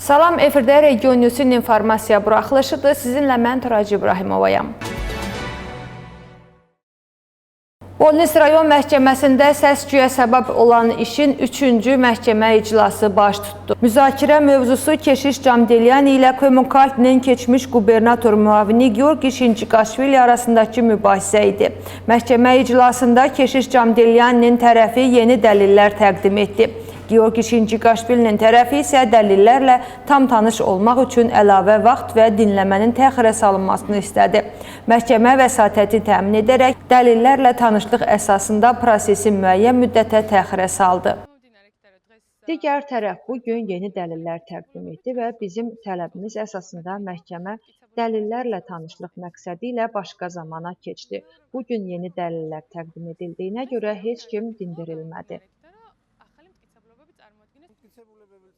Salam, efirdə Region News'un informasiya buraxılışıdır. Sizinlə mən Turac İbrahimovayam. Bolnis rayon məhkəməsində səs-küyə səbəb olan işin 3-cü məhkəmə iclası baş tutdu. Müzakirə mövzusu Keşiş Camdelyani ilə Komokhaltinin keçmiş qubernator müavini Georgi Şinçikaşvili arasındakı mübahisə idi. Məhkəmə iclasında Keşiş Camdelyaninin tərəfi yeni dəlillər təqdim etdi. Georgi Şinçikaşvilinin tərəfi isə dəlillərlə tam tanış olmaq üçün əlavə vaxt və dinləmənin təxirə salınmasını istədi. Məhkəmə vəsatəti təmin edərək dəlillərlə tanışlıq əsasında prosesi müəyyən müddətə təxirə saldı. Digər tərəf bugün yeni dəlillər təqdim etdi və bizim tələbimiz əsasında məhkəmə dəlillərlə tanışlıq məqsədi ilə başqa zamana keçdi. Bugün yeni dəlillər təqdim edildiyinə görə heç kim dindirilmədi.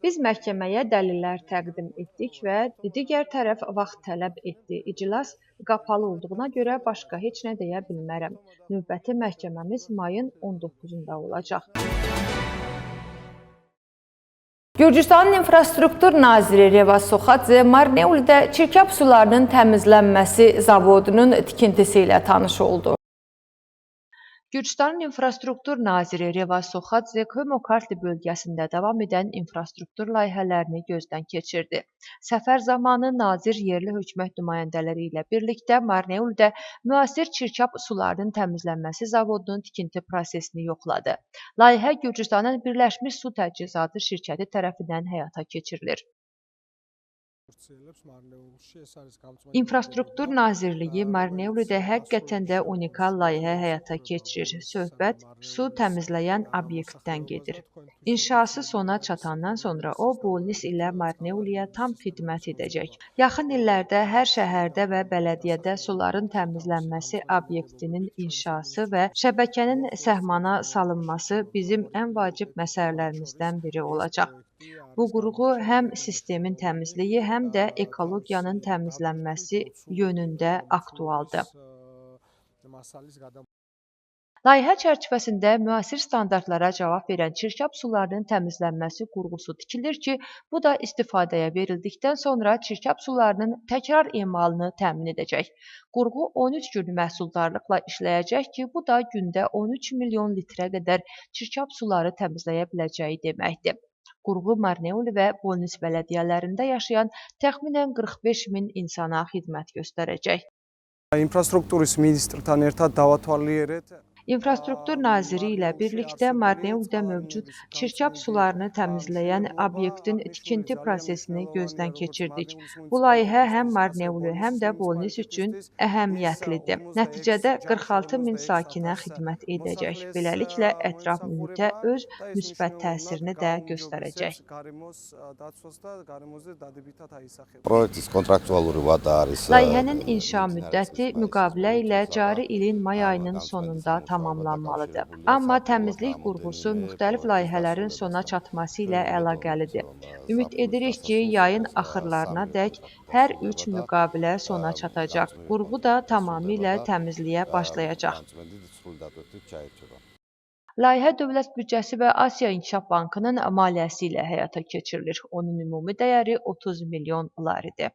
Biz məhkəməyə dəlillər təqdim etdik və digər tərəf vaxt tələb etdi. İclas qapalı olduğuna görə başqa heç nə deyə bilmərəm. Növbəti məhkəməmiz mayın 19-da olacaq. Gürcüstanın infrastruktur naziri Revaz Soxadze Marneuldə çirkab sularının təmizlənməsi zavodunun tikintisi ilə tanış oldu. Gürcüstanın infrastruktur naziri Revaz Soxadze Komokhaltli bölgəsində davam edən infrastruktur layihələrini gözdən keçirdi. Səfər zamanı nazir yerli hökumət nümayəndələri ilə birlikdə Marneuldə müasir çirkab sularının təmizlənməsi zavodunun tikinti prosesini yoxladı. Layihə Gürcüstanın Birləşmiş Su Təchizatı şirkəti tərəfindən həyata keçirilir. İnfrastruktur Nazirliyi Marneuldə həqiqətən də unikal layihə həyata keçirir. Söhbət su təmizləyən obyektdən gedir. İnşası sona çatandan sonra o, Bolnis ilə Marneuliyə tam xidmət edəcək. Yaxın illərdə hər şəhərdə və bələdiyyədə suların təmizlənməsi obyektinin inşası və şəbəkənin səhmana salınması bizim ən vacib məsələlərimizdən biri olacaq. Bu qurğu həm sistemin təmizliyi, həm də ekologiyanın təmizlənməsi yönündə aktualdır. Layihə çərçivəsində müasir standartlara cavab verən çirkab sularının təmizlənməsi qurğusu tikilir ki, bu da istifadəyə verildikdən sonra çirkab sularının təkrar emalını təmin edəcək. Qurğu 13 gün məhsuldarlıqla işləyəcək ki, bu da gündə 13 milyon litrə qədər çirkab suları təmizləyə biləcəyi deməkdir. Qurğu Marneuli və Bolnis bələdiyyələrində yaşayan təxminən 45 min insana xidmət göstərəcək. İnfrastruktur naziri ilə birlikdə Marneuldə mövcud çirkab sularını təmizləyən obyektin tikinti prosesini gözdən keçirdik. Bu layihə həm Marneuli, həm də Bolnis üçün əhəmiyyətlidir. Nəticədə 46 min sakinə xidmət edəcək. Beləliklə, ətraf mühitə öz müsbət təsirini də göstərəcək. Layihənin inşa müddəti müqavilə ilə cari ilin may ayının sonunda tamamlanmalıdır. Amma təmizlik qurğusu müxtəlif layihələrin sona çatması ilə əlaqəlidir. Ümid edirik ki, yayın axırlarına dək hər 3 müqavilə sona çatacaq. Qurğu da tamamilə təmizliyə başlayacaq. Layihə dövlət büdcəsi və Asiya İnkişaf Bankının maliyyəsi ilə həyata keçirilir. Onun ümumi dəyəri 30 milyon laridir.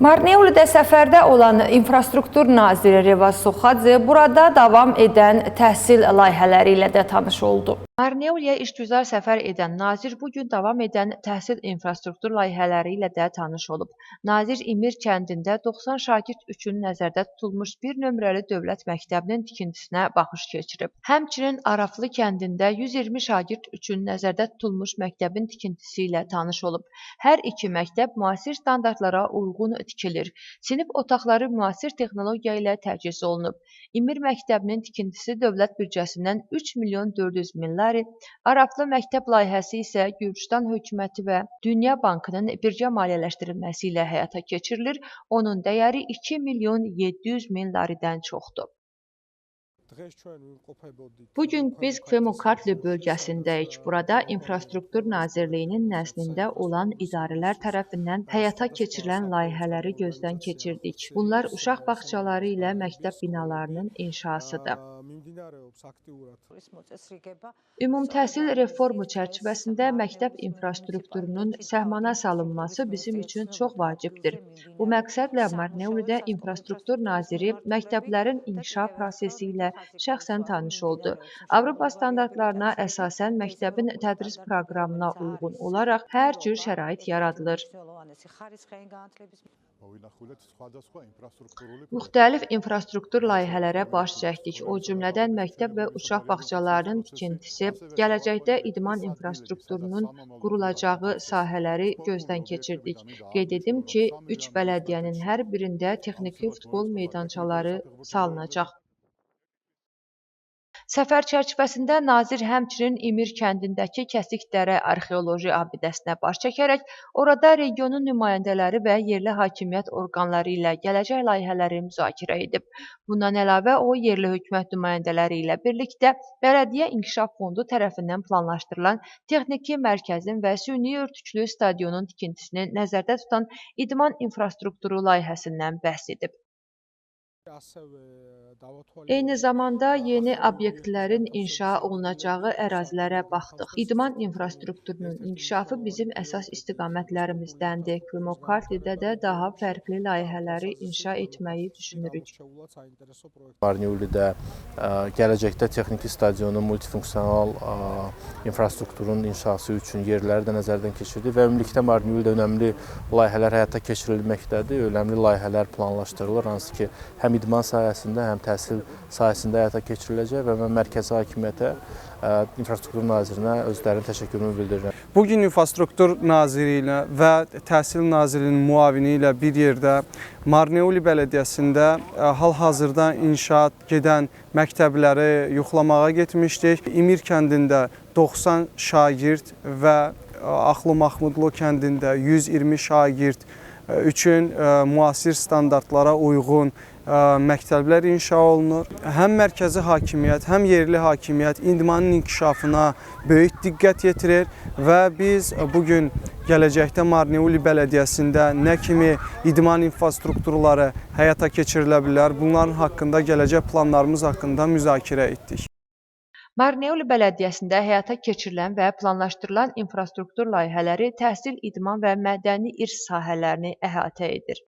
Marneuldə səfərdə olan infrastruktur naziri Revaz Soxadze burada davam edən təhsil layihələri ilə də tanış oldu. Marneuliyə işgüzar səfər edən nazir bugün davam edən təhsil infrastruktur layihələri ilə də tanış olub. Nazir İmir kəndində 90 şagird üçün nəzərdə tutulmuş bir nömrəli dövlət məktəbinin tikintisinə baxış keçirib. Həmçinin Araflı kəndində 120 şagird üçün nəzərdə tutulmuş məktəbin tikintisi ilə tanış olub. Hər iki məktəb müasir standartlara uyğun tikilir. Sinif otaqları müasir texnologiya ilə təchiz olunub. İmir məktəbinin tikintisi dövlət büdcəsindən 3 milyon 400 min lari, Araflı məktəb layihəsi isə Gürcüstan hökuməti və Dünya Bankının birgə maliyyələşdirilməsi ilə həyata keçirilir. Onun dəyəri 2 milyon 700 min laridən çoxdur. Bugün biz Komokhaltli bölgəsindəyik. Burada İnfrastruktur Nazirliyinin nəzdində olan idarələr tərəfindən həyata keçirilən layihələri gözdən keçirdik. Bunlar uşaq bağçaları ilə məktəb binalarının inşasıdır. Ümumtəhsil reformu çərçivəsində məktəb infrastrukturunun səhmana salınması bizim üçün çox vacibdir. Bu məqsədlə Marneolidə infrastruktur naziri məktəblərin inkişaf prosesi ilə şəxsən tanış oldu. Avropa standartlarına əsasən məktəbin tədris proqramına uyğun olaraq hər cür şərait yaradılır. Müxtəlif infrastruktur layihələrə baş çəkdik. O cümlədən məktəb və uşaq bağçalarının tikintisi, gələcəkdə idman infrastrukturunun qurulacağı sahələri gözdən keçirdik. Qeyd edim ki, 3 bələdiyyənin hər birində texniki futbol meydançaları salınacaq. Səfər çərçivəsində nazir həmçinin İmir kəndindəki Kəsikdərə arxeoloji abidəsinə baş çəkərək, orada regionun nümayəndələri və yerli hakimiyyət orqanları ilə gələcək layihələri müzakirə edib. Bundan əlavə, o, yerli hökumət nümayəndələri ilə birlikdə Bələdiyyə İnkişaf Fondu tərəfindən planlaşdırılan texniki mərkəzin və süni örtüklü stadionun tikintisini nəzərdə tutan idman infrastrukturu layihəsindən bəhs edib. Eyni zamanda yeni obyektlərin inşa olunacağı ərazilərə baxdıq. İdman infrastrukturunun inkişafı bizim əsas istiqamətlərimizdəndir. Kümokkartlidə də daha fərqli layihələri inşa etməyi düşünürük. Marneolidə gələcəkdə texniki stadionun multifunksional infrastrukturun inşası üçün yerləri də nəzərdən keçirdik və ümumilikdə Marneolidə önəmli layihələr həyata keçirilməkdədir. Önəmli layihələr planlaşdırılır, hansı ki, həm idman sahəsində, həm təhsil sahəsində həyata keçiriləcək və mən mərkəzi hakimiyyətə, infrastruktur nazirinə özlərinin təşəkkürümü bildirirəm. Bugün infrastruktur naziri ilə və təhsil nazirinin müavini ilə bir yerdə Marneoli bələdiyyəsində hal-hazırda inşaat gedən məktəbləri yoxlamağa getmişdik. İmir kəndində 90 şagird və Axlı Maxmudlu kəndində 120 şagird üçün müasir standartlara uyğun məktəblər inşa olunur. Həm mərkəzi hakimiyyət, həm yerli hakimiyyət idmanın inkişafına böyük diqqət yetirir və biz bugün gələcəkdə Marneoli bələdiyyəsində nə kimi idman infrastrukturları həyata keçirilə bilər, bunların haqqında, gələcək planlarımız haqqında müzakirə etdik. Marneoli bələdiyyəsində həyata keçirilən və planlaşdırılan infrastruktur layihələri təhsil, idman və mədəni irs sahələrini əhatə edir.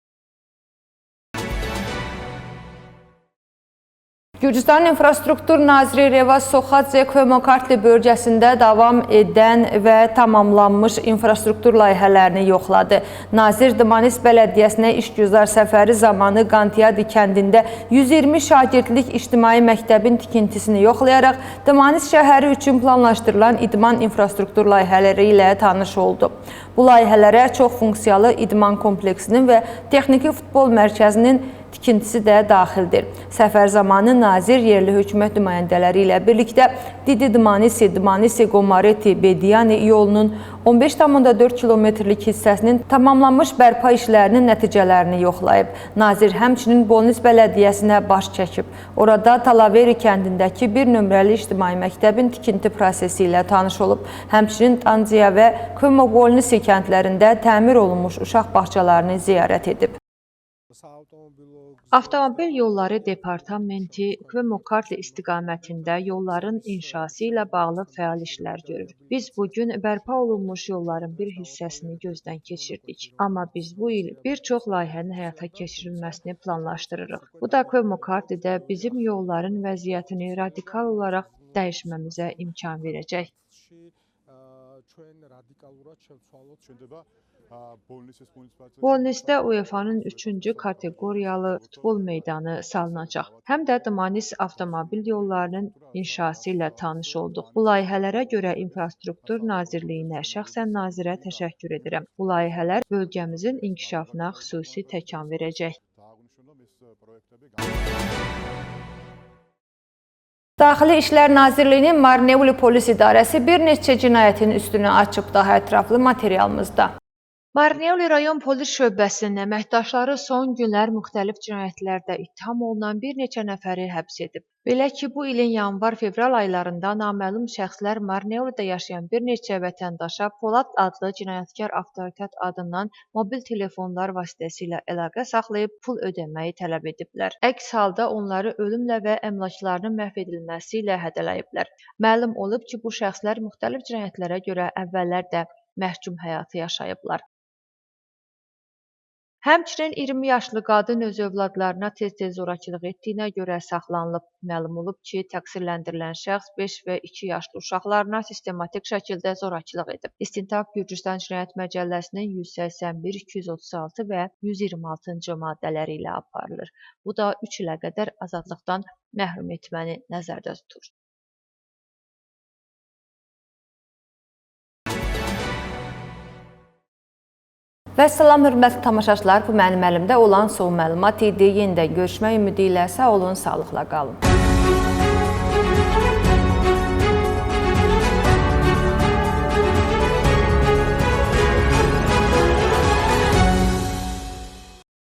Gürcüstan İnfrastruktur Naziri Revaz Soxadze Kümokkartli bölgəsində davam edən və tamamlanmış infrastruktur layihələrini yoxladı. Nazir Dmanis bələdiyyəsinə işgüzar səfəri zamanı Qantiyadi kəndində 120 şagirdlik ictimai məktəbin tikintisini yoxlayaraq Dmanis şəhəri üçün planlaşdırılan idman infrastruktur layihələri ilə tanış oldu. Bu layihələrə çox funksiyalı idman kompleksinin və texniki futbol mərkəzinin tikintisi də daxildir. Səfər zamanı nazir yerli hökumət nümayəndələri ilə birlikdə Didi Dmanisi, Dmanisi Qomareti, Bediyani yolunun 15,4 kilometrlik hissəsinin tamamlanmış bərpa işlərinin nəticələrini yoxlayıb. Nazir həmçinin Bolnis bələdiyyəsinə baş çəkib. Orada Talaveri kəndindəki bir nömrəli ictimai məktəbin tikinti prosesi ilə tanış olub. Həmçinin Tanziya və Kümokvolnisi kəndlərində təmir olunmuş uşaq bağçalarını ziyarət edib. Avtomobil Yolları Departamenti Kümokkartli istiqamətində yolların inşası ilə bağlı fəal işlər görür. Biz bugün bərpa olunmuş yolların bir hissəsini gözdən keçirdik. Amma biz bu il bir çox layihənin həyata keçirilməsini planlaşdırırıq. Bu da Kümokkartlidə bizim yolların vəziyyətini radikal olaraq dəyişməmizə imkan verəcək. Bolnisdə UEFA-nın 3-cü kateqoriyalı futbol meydanı salınacaq. Həm də Dmanis avtomobil yollarının inşası ilə tanış olduq. Bu layihələrə görə İnfrastruktur Nazirliyinə şəxsən nazirə təşəkkür edirəm. Bu layihələr bölgəmizin inkişafına xüsusi təkan verəcək. Daxili İşlər Nazirliyinin Marneoli Polis İdarəsi bir neçə cinayətin üstünü açıb. Daha ətraflı materialımızda. Marneuli rayon polis şöbəsinin əməkdaşları son günlər müxtəlif cinayətlərdə ittiham olunan bir neçə nəfəri həbs edib. Belə ki, bu ilin yanvar-fevral aylarında naməlum şəxslər Marneulidə yaşayan bir neçə vətəndaşa Polad adlı cinayətkar avtoritet adından mobil telefonlar vasitəsilə əlaqə saxlayıb pul ödəməyi tələb ediblər. Əks halda onları ölümlə və əmlaklarının məhv edilməsi ilə hədələyiblər. Məlum olub ki, bu şəxslər müxtəlif cinayətlərə görə əvvəllər də məhkum həyatı yaşayıblar. Həmçinin 20 yaşlı qadın öz övladlarına tez-tez zorakılıq etdiyinə görə saxlanılıb. Məlum olub ki, təqsirləndirilən şəxs 5 və 2 yaşlı uşaqlarına sistematik şəkildə zorakılıq edib. İstintaq Gürcüstan Cinayət Məcəlləsinin 181, 236 və 126-cı maddələri ilə aparılır. Bu da 3 ilə qədər azadlıqdan məhrum etməni nəzərdə tutur. Və salam hörmətli tamaşaçılar, bu mənim əlimdə olan son məlumat idi. Yenidən görüşmək ümidi ilə sağ olun, sağlıqla qalın.